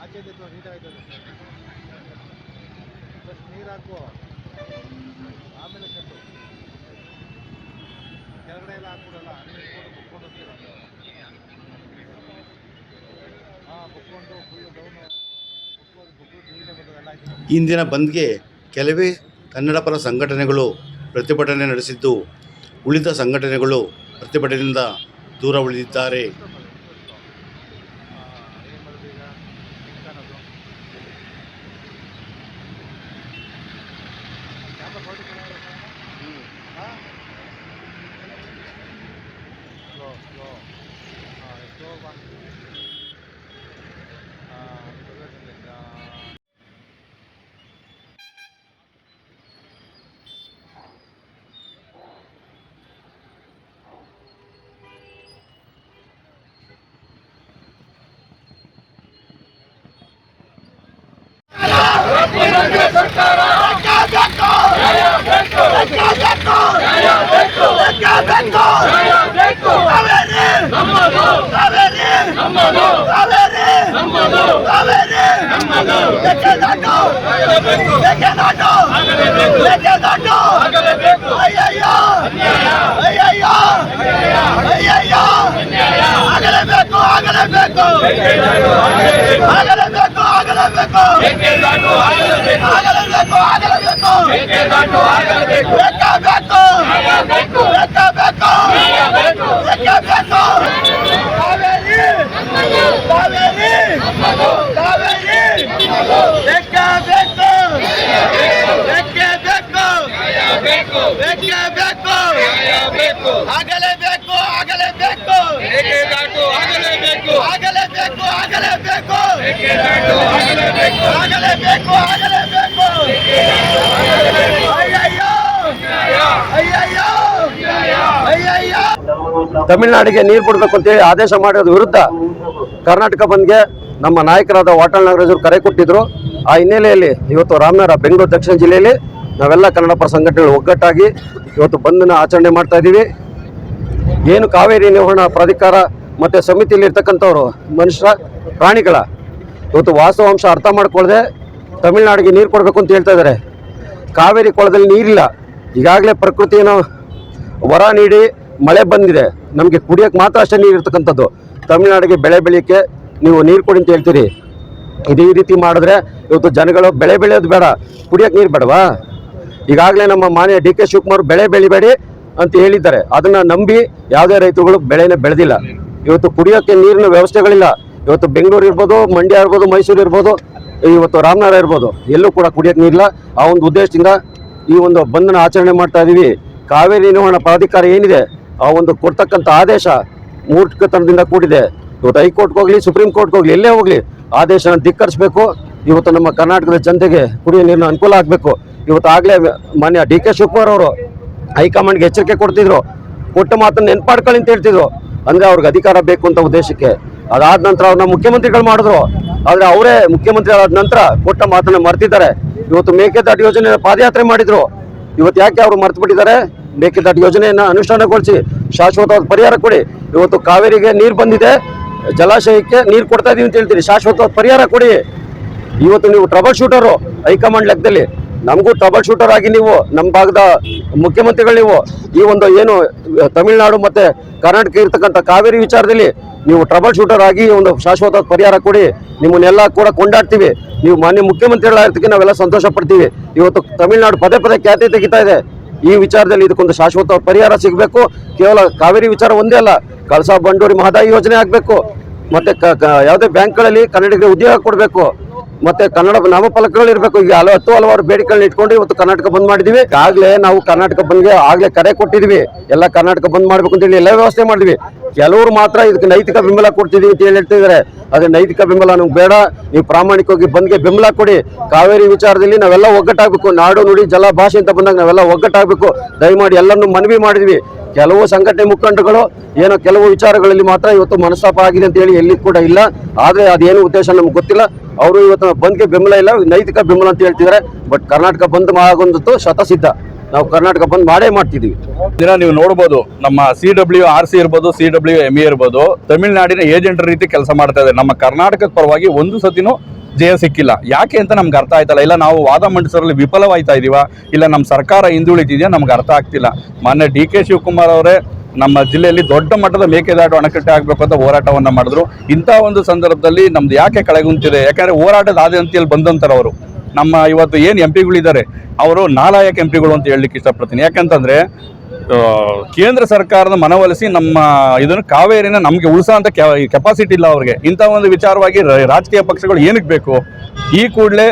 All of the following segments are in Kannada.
ಆಚೆ ನೀಟಾಗ್ತದೆ ಫಸ್ಟ್ ನೀರು ಹಾಕು, ಆಮೇಲೆ ಕಟ್ಟು. ಕೆಳಗಡೆ ಎಲ್ಲ ಹಾಕ್ಬಿಡಲ್ಲ, ಬುಕ್ಕೊಂಡು ಹೋಗ್ತೀರ. ಹಾಂ, ಬುಕ್ಕೊಂಡು ಫುಲ್ಲು ಡೌನು ಬುಕ್ಕು ನೀಟಾಗಿ ಬರ್ತದೆ ಎಲ್ಲ. ಇಂದಿನ ಬಂದ್ಗೆ ಕೆಲವೇ ಕನ್ನಡಪರ ಸಂಘಟನೆಗಳು ಪ್ರತಿಭಟನೆ ನಡೆಸಿದ್ದು, ಉಳಿದ ಸಂಘಟನೆಗಳು ಪ್ರತಿಭಟನೆಯಿಂದ ದೂರ ಉಳಿದಿದ್ದಾರೆ. ತಮಿಳುನಾಡಿಗೆ ನೀರು ಬಿಡಬೇಕು ಅಂತೇಳಿ ಆದೇಶ ಮಾಡೋದ್ರ ವಿರುದ್ಧ ಕರ್ನಾಟಕ ಬಂದ್ಗೆ ನಮ್ಮ ನಾಯಕರಾದ ವಾಟಾಳ್ ನಾಗರಾಜರು ಕರೆ ಕೊಟ್ಟಿದ್ರು. ಆ ಹಿನ್ನೆಲೆಯಲ್ಲಿ ಇವತ್ತು ರಾಮನಗರ ಬೆಂಗಳೂರು ದಕ್ಷಿಣ ಜಿಲ್ಲೆಯಲ್ಲಿ ನಾವೆಲ್ಲ ಕನ್ನಡಪರ ಸಂಘಟನೆಗಳು ಒಗ್ಗಟ್ಟಾಗಿ ಇವತ್ತು ಬಂದನ್ನ ಆಚರಣೆ ಮಾಡ್ತಾ ಇದ್ದೀವಿ. ಏನು ಕಾವೇರಿ ನಿರ್ವಹಣಾ ಪ್ರಾಧಿಕಾರ ಮತ್ತು ಸಮಿತಿಯಲ್ಲಿ ಇರ್ತಕ್ಕಂಥವ್ರು ಮನುಷ್ಯ ಪ್ರಾಣಿಗಳ ಇವತ್ತು ವಾಸ್ತವಾಂಶ ಅರ್ಥ ಮಾಡ್ಕೊಳ್ಳದೆ ತಮಿಳುನಾಡಿಗೆ ನೀರು ಕೊಡಬೇಕು ಅಂತ ಹೇಳ್ತಾ ಇದ್ದಾರೆ. ಕಾವೇರಿ ಕೊಳದಲ್ಲಿ ನೀರಿಲ್ಲ. ಈಗಾಗಲೇ ಪ್ರಕೃತಿಯನ್ನು ವರ ನೀಡಿ ಮಳೆ ಬಂದಿದೆ. ನಮಗೆ ಕುಡಿಯೋಕ್ಕೆ ಮಾತ್ರ ಅಷ್ಟೇ ನೀರು ಇರ್ತಕ್ಕಂಥದ್ದು. ತಮಿಳುನಾಡಿಗೆ ಬೆಳೆ ಬೆಳೆಯೋಕ್ಕೆ ನೀವು ನೀರು ಕೊಡಿ ಅಂತ ಹೇಳ್ತೀರಿ. ಇದೇ ರೀತಿ ಮಾಡಿದ್ರೆ ಇವತ್ತು ಜನಗಳು ಬೆಳೆ ಬೆಳೆಯೋದು ಬೇಡ, ಕುಡಿಯೋಕ್ಕೆ ನೀರು ಬೇಡವಾ? ಈಗಾಗಲೇ ನಮ್ಮ ಮಾನ್ಯ ಡಿ ಕೆ ಶಿವಕುಮಾರ್ ಬೆಳೆ ಬೆಳಿಬೇಡಿ ಅಂತ ಹೇಳಿದ್ದಾರೆ. ಅದನ್ನು ನಂಬಿ ಯಾವುದೇ ರೈತರುಗಳು ಬೆಳೆನೇ ಬೆಳೆದಿಲ್ಲ. ಇವತ್ತು ಕುಡಿಯೋಕ್ಕೆ ನೀರಿನ ವ್ಯವಸ್ಥೆಗಳಿಲ್ಲ. ಇವತ್ತು ಬೆಂಗಳೂರು ಇರ್ಬೋದು, ಮಂಡ್ಯ ಇರ್ಬೋದು, ಮೈಸೂರು ಇರ್ಬೋದು, ಇವತ್ತು ರಾಮನಗರ ಇರ್ಬೋದು, ಎಲ್ಲೂ ಕೂಡ ಕುಡಿಯೋಕ್ಕೆ ನೀರಿಲ್ಲ. ಆ ಒಂದು ಉದ್ದೇಶದಿಂದ ಈ ಒಂದು ಬಂಧನ ಆಚರಣೆ ಮಾಡ್ತಾ ಇದ್ದೀವಿ. ಕಾವೇರಿ ನಿರ್ವಹಣಾ ಪ್ರಾಧಿಕಾರ ಏನಿದೆ ಆ ಒಂದು ಕೊಡ್ತಕ್ಕಂಥ ಆದೇಶ ಮೂರ್ಖತನದಿಂದ ಕೂಡಿದೆ. ಇವತ್ತು ಹೈಕೋರ್ಟ್ಗೆ ಹೋಗಲಿ, ಸುಪ್ರೀಂ ಕೋರ್ಟ್ಗೆ ಹೋಗಲಿ, ಎಲ್ಲೇ ಹೋಗಲಿ ಆದೇಶನ ಧಿಕ್ಕರಿಸಬೇಕು. ಇವತ್ತು ನಮ್ಮ ಕರ್ನಾಟಕದ ಜನತೆಗೆ ಕುಡಿಯೋ ನೀರಿನ ಅನುಕೂಲ ಆಗಬೇಕು. ಇವತ್ತು ಆಗಲೇ ಮಾನ್ಯ ಡಿ ಕೆ ಶಿವಕುಮಾರ್ ಅವರು ಹೈಕಮಾಂಡ್ಗೆ ಎಚ್ಚರಿಕೆ ಕೊಡ್ತಿದ್ರು, ಕೊಟ್ಟ ಮಾತನ್ನು ನೆನ್ಪಾಡ್ಕೊಳ್ಳಿ ಅಂತ ಹೇಳ್ತಿದ್ರು. ಅಂದರೆ ಅವ್ರಿಗೆ ಅಧಿಕಾರ ಬೇಕು ಅಂತ ಉದ್ದೇಶಕ್ಕೆ. ಅದಾದ ನಂತರ ಅವ್ರನ್ನ ಮುಖ್ಯಮಂತ್ರಿಗಳು ಮಾಡಿದ್ರು. ಆದರೆ ಅವರೇ ಮುಖ್ಯಮಂತ್ರಿ ಆದ ನಂತರ ಕೊಟ್ಟ ಮಾತನ್ನು ಮರ್ತಿದ್ದಾರೆ. ಇವತ್ತು ಮೇಕೆದಾಟು ಯೋಜನೆ ಪಾದಯಾತ್ರೆ ಮಾಡಿದ್ರು. ಇವತ್ತು ಯಾಕೆ ಅವರು ಮರ್ತು ಬಿಟ್ಟಿದ್ದಾರೆ? ಮೇಕೆದಾಟು ಯೋಜನೆಯನ್ನು ಅನುಷ್ಠಾನಗೊಳಿಸಿ ಶಾಶ್ವತವಾದ ಪರಿಹಾರ ಕೊಡಿ. ಇವತ್ತು ಕಾವೇರಿಗೆ ನೀರು ಬಂದಿದೆ, ಜಲಾಶಯಕ್ಕೆ ನೀರು ಕೊಡ್ತಾ ಇದೀವಿ ಅಂತ ಹೇಳ್ತೀರಿ, ಶಾಶ್ವತವಾದ ಪರಿಹಾರ ಕೊಡಿ. ಇವತ್ತು ನೀವು ಟ್ರಬಲ್ ಶೂಟರು ಹೈಕಮಾಂಡ್ ಲೆಕ್ಕದಲ್ಲಿ, ನಮಗೂ ಟ್ರಬಲ್ ಶೂಟರ್ ಆಗಿ ನೀವು ನಮ್ಮ ಭಾಗದ ಮುಖ್ಯಮಂತ್ರಿಗಳು ನೀವು ಈ ಒಂದು ಏನು ತಮಿಳುನಾಡು ಮತ್ತು ಕರ್ನಾಟಕ ಇರ್ತಕ್ಕಂಥ ಕಾವೇರಿ ವಿಚಾರದಲ್ಲಿ ನೀವು ಟ್ರಬಲ್ ಶೂಟರ್ ಆಗಿ ಒಂದು ಶಾಶ್ವತ ಪರಿಹಾರ ಕೊಡಿ. ನಿಮ್ಮನ್ನೆಲ್ಲ ಕೂಡ ಕೊಂಡಾಡ್ತೀವಿ. ನೀವು ಮಾನ್ಯ ಮುಖ್ಯಮಂತ್ರಿಗಳಾಗಿರ್ತಕ್ಕೆ ನಾವೆಲ್ಲ ಸಂತೋಷ ಪಡ್ತೀವಿ. ಇವತ್ತು ತಮಿಳುನಾಡು ಪದೇ ಪದೇ ಖ್ಯಾತಿ ತೆಗಿತಾ ಇದೆ. ಈ ವಿಚಾರದಲ್ಲಿ ಇದಕ್ಕೊಂದು ಶಾಶ್ವತ ಪರಿಹಾರ ಸಿಗಬೇಕು. ಕೇವಲ ಕಾವೇರಿ ವಿಚಾರ ಒಂದೇ ಅಲ್ಲ, ಕಳಸಾ ಬಂಡೂರಿ ಮಹದಾಯಿ ಯೋಜನೆ ಆಗಬೇಕು. ಮತ್ತು ಯಾವುದೇ ಬ್ಯಾಂಕ್ಗಳಲ್ಲಿ ಕನ್ನಡಿಗರಿಗೆ ಉದ್ಯೋಗ ಕೊಡಬೇಕು. ಮತ್ತೆ ಕನ್ನಡ ನಾಮಫಲಕಗಳು ಇರಬೇಕು. ಈಗ ಹಲವಾರು ಬೇಡಿಕೆಗಳನ್ನ ಇಟ್ಕೊಂಡು ಇವತ್ತು ಕರ್ನಾಟಕ ಬಂದ್ ಮಾಡಿದೀವಿ. ಆಗ್ಲೇ ನಾವು ಕರ್ನಾಟಕ ಬಂದ್ಗೆ ಆಗ್ಲೇ ಕರೆ ಕೊಟ್ಟಿದ್ವಿ. ಎಲ್ಲ ಕರ್ನಾಟಕ ಬಂದ್ ಮಾಡ್ಬೇಕು ಅಂತ ಹೇಳಿ ಎಲ್ಲ ವ್ಯವಸ್ಥೆ ಮಾಡಿದ್ವಿ. ಕೆಲವರು ಮಾತ್ರ ಇದಕ್ಕೆ ನೈತಿಕ ಬೆಂಬಲ ಕೊಡ್ತಿದೀವಿ ಅಂತ ಹೇಳ್ತಿದ್ದಾರೆ. ಅದೇ ನೈತಿಕ ಬೆಂಬಲ ನಮ್ಗೆ ಬೇಡ. ನೀವು ಪ್ರಾಮಾಣಿಕವಾಗಿ ಬಂದ್ಗೆ ಬೆಂಬಲ ಕೊಡಿ. ಕಾವೇರಿ ವಿಚಾರದಲ್ಲಿ ನಾವೆಲ್ಲ ಒಗ್ಗಟ್ಟಾಗಬೇಕು. ನಾಡು ನುಡಿ ಜಲ ಭಾಷೆ ಅಂತ ಬಂದಾಗ ನಾವೆಲ್ಲ ಒಗ್ಗಟ್ಟಾಗಬೇಕು. ದಯಮಾಡಿ ಎಲ್ಲರನ್ನು ಮನವಿ ಮಾಡಿದ್ವಿ. ಕೆಲವು ಸಂಘಟನೆ ಮುಖಂಡಗಳು ಏನೋ ಕೆಲವು ವಿಚಾರಗಳಲ್ಲಿ ಮಾತ್ರ ಇವತ್ತು ಮನಸ್ತಾಪ ಆಗಿದೆ ಅಂತ ಹೇಳಿ ಎಲ್ಲಿ ಕೂಡ ಇಲ್ಲ. ಆದರೆ ಅದೇನು ಉದ್ದೇಶ ನಮ್ಗೆ ಗೊತ್ತಿಲ್ಲ. ಅವರು ಇವತ್ತು ಬಂದ್ಗೆ ಬೆಂಬಲ ಇಲ್ಲ, ನೈತಿಕ ಬೆಂಬಲ ಅಂತ ಹೇಳ್ತಿದ್ದಾರೆ. ಬಟ್ ಕರ್ನಾಟಕ ಬಂದ್ ಆಗೋದು ಶತಸಿದ್ಧ. ನಾವು ಕರ್ನಾಟಕ ಬಂದ್ ಮಾಡೇ ಮಾಡ್ತಿದ್ದೀವಿ. ದಿನ ನೀವು ನೋಡ್ಬೋದು, ನಮ್ಮ CWRC ಇರ್ಬೋದು, CWME ಇರ್ಬೋದು, ತಮಿಳುನಾಡಿನ ಏಜೆಂಟರ್ ರೀತಿ ಕೆಲಸ ಮಾಡ್ತಾ ಇದೆ. ನಮ್ಮ ಕರ್ನಾಟಕದ ಪರವಾಗಿ ಒಂದು ಸತಿನೂ ಜಯ ಸಿಕ್ಕಿಲ್ಲ. ಯಾಕೆ ಅಂತ ನಮ್ಗೆ ಅರ್ಥ ಆಯ್ತಲ್ಲ. ಇಲ್ಲ ನಾವು ವಾದ ಮಂಡಿಸೋದ್ರಲ್ಲಿ ವಿಫಲವಾಯ್ತಾ ಇದೀವ, ಇಲ್ಲ ನಮ್ಮ ಸರ್ಕಾರ ಹಿಂದುಳಿತಿದೆಯಾ, ನಮ್ಗೆ ಅರ್ಥ ಆಗ್ತಿಲ್ಲ. ಮಾನ್ಯ DK ಶಿವಕುಮಾರ್ ಅವರೇ ನಮ್ಮ ಜಿಲ್ಲೆಯಲ್ಲಿ ದೊಡ್ಡ ಮಟ್ಟದ ಮೇಕೆದಾಟು ಅಣೆಕಟ್ಟೆ ಆಗಬೇಕು ಅಂತ ಹೋರಾಟವನ್ನು ಮಾಡಿದ್ರು. ಇಂಥ ಒಂದು ಸಂದರ್ಭದಲ್ಲಿ ನಮ್ದು ಯಾಕೆ ಕೆಳಗುಂತಿದೆ? ಯಾಕಂದರೆ ಹೋರಾಟದ ಆದ್ಯಂತಿಯಲ್ಲಿ ಬಂದಂಥವ್ರು ನಮ್ಮ ಇವತ್ತು ಏನು MP ಗಳಿದ್ದಾರೆ ಅವರು ನಾಲಾಯಕ MP ಗಳು ಅಂತ ಹೇಳಲಿಕ್ಕೆ ಇಷ್ಟಪಡ್ತೀನಿ. ಯಾಕಂತಂದರೆ ಕೇಂದ್ರ ಸರ್ಕಾರದ ಮನವೊಲಿಸಿ ನಮ್ಮ ಇದನ್ನು ಕಾವೇರಿನ ನಮಗೆ ಉಳಿಸೋಂಥ ಕೆಪಾಸಿಟಿ ಇಲ್ಲ ಅವ್ರಿಗೆ. ಇಂಥ ಒಂದು ವಿಚಾರವಾಗಿ ರಾಜಕೀಯ ಪಕ್ಷಗಳು ಏನಕ್ಕೆ ಬೇಕು? ಈ ಕೂಡಲೇ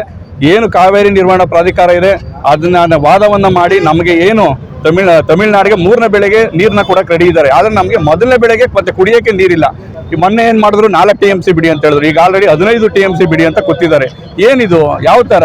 ಏನು ಕಾವೇರಿ ನಿರ್ವಹಣಾ ಪ್ರಾಧಿಕಾರ ಇದೆ ಅದನ್ನ ವಾದವನ್ನು ಮಾಡಿ ನಮಗೆ ಏನು ತಮಿಳ್ನಾಡಿಗೆ 3ನೇ ಬೆಳೆಗೆ ನೀರನ್ನ ಕೂಡ ರೆಡಿ ಇದ್ದಾರೆ. ಆದರೆ ನಮಗೆ ಮೊದಲನೇ ಬೆಳೆಗೆ ಮತ್ತೆ ಕುಡಿಯೋಕ್ಕೆ ನೀರಿಲ್ಲ. ಈ ಮೊನ್ನೆ ಏನು ಮಾಡಿದ್ರು 4 TMC ಬಿಡಿ ಅಂತ ಹೇಳಿದ್ರು. ಈಗ ಆಲ್ರೆಡಿ 15 TMC ಬಿಡಿ ಅಂತ ಕೂತಿದ್ದಾರೆ. ಏನಿದು? ಯಾವ ಥರ?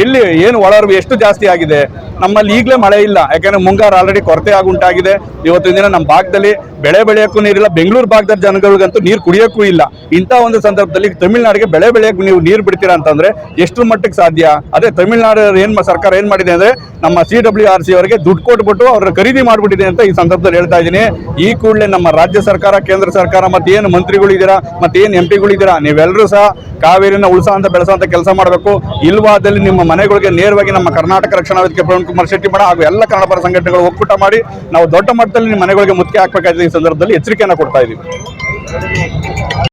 ಎಲ್ಲಿ ಏನು ಒಳರ್ವಿ ಎಷ್ಟು ಜಾಸ್ತಿ ಆಗಿದೆ? ನಮ್ಮಲ್ಲಿ ಈಗಲೇ ಮಳೆ ಇಲ್ಲ, ಯಾಕಂದರೆ ಮುಂಗಾರು ಆಲ್ರೆಡಿ ಕೊರತೆ ಆಗುಂಟಾಗಿದೆ. ಇವತ್ತಿನ ದಿನ ನಮ್ಮ ಭಾಗದಲ್ಲಿ ಬೆಳೆ ಬೆಳೆಯೋಕ್ಕೂ ನೀರಿಲ್ಲ, ಬೆಂಗಳೂರು ಭಾಗದ ಜನಗಳಿಗಂತೂ ನೀರು ಕುಡಿಯೋಕ್ಕೂ ಇಲ್ಲ. ಇಂಥ ಒಂದು ಸಂದರ್ಭದಲ್ಲಿ ತಮಿಳ್ನಾಡಿಗೆ ಬೆಳೆ ಬೆಳೆಯೋಕ್ಕೆ ನೀವು ನೀರು ಬಿಡ್ತೀರಾ ಅಂತಂದರೆ ಎಷ್ಟು ಮಟ್ಟಕ್ಕೆ ಸಾಧ್ಯ? ಅದೇ ತಮಿಳ್ನಾಡು ಸರ್ಕಾರ ಏನು ಮಾಡಿದೆ ಅಂದರೆ ನಮ್ಮ CWRC ಅವರಿಗೆ ದುಡ್ಡು ಕೊಟ್ಬಿಟ್ಟು ಅವ್ರನ್ನ ಖರೀದಿ ಮಾಡಿಬಿಟ್ಟಿದೆ ಅಂತ ಈ ಸಂದರ್ಭದಲ್ಲಿ ಹೇಳ್ತಾ ಇದ್ದೀನಿ. ಈ ಕೂಡಲೇ ನಮ್ಮ ರಾಜ್ಯ ಸರ್ಕಾರ, ಕೇಂದ್ರ ಸರ್ಕಾರ ಮತ್ತು ಏನು ಮಂತ್ರಿಗಳಿದ್ದೀರಾ ಮತ್ತು ಏನು MP ಗಳಿದ್ದೀರಾ, ನೀವೆಲ್ಲರೂ ಸಹ ಕಾವೇರಿನ ಉಳಿಸೋ ಅಂತ ಬೆಳೆಸೋ ಅಂತ ಕೆಲಸ ಮಾಡಬೇಕು. ಇಲ್ವಾದಲ್ಲಿ ನಿಮ್ಮ ಮನೆಗಳಿಗೆ ನೇರವಾಗಿ ನಮ್ಮ ಕರ್ನಾಟಕ ರಕ್ಷಣಾ ವೇದಿಕೆ ಪ್ರವೀಣ್ ಕುಮಾರ್ ಶೆಟ್ಟಿ ಮೇಡ ಹಾಗೂ ಎಲ್ಲ ಕನ್ನಡ ಪರ ಸಂಘಟನೆಗಳು ಒಕ್ಕೂಟ ಮಾಡಿ ನಾವು ದೊಡ್ಡ ಮಟ್ಟದಲ್ಲಿ ನಿಮ್ಮ ಮನೆಗಳಿಗೆ ಮುತ್ತಿಗೆ ಹಾಕಬೇಕಾದ ಈ ಸಂದರ್ಭದಲ್ಲಿ ಎಚ್ಚರಿಕೆಯನ್ನು ಕೊಡ್ತಾ ಇದ್ದೀವಿ.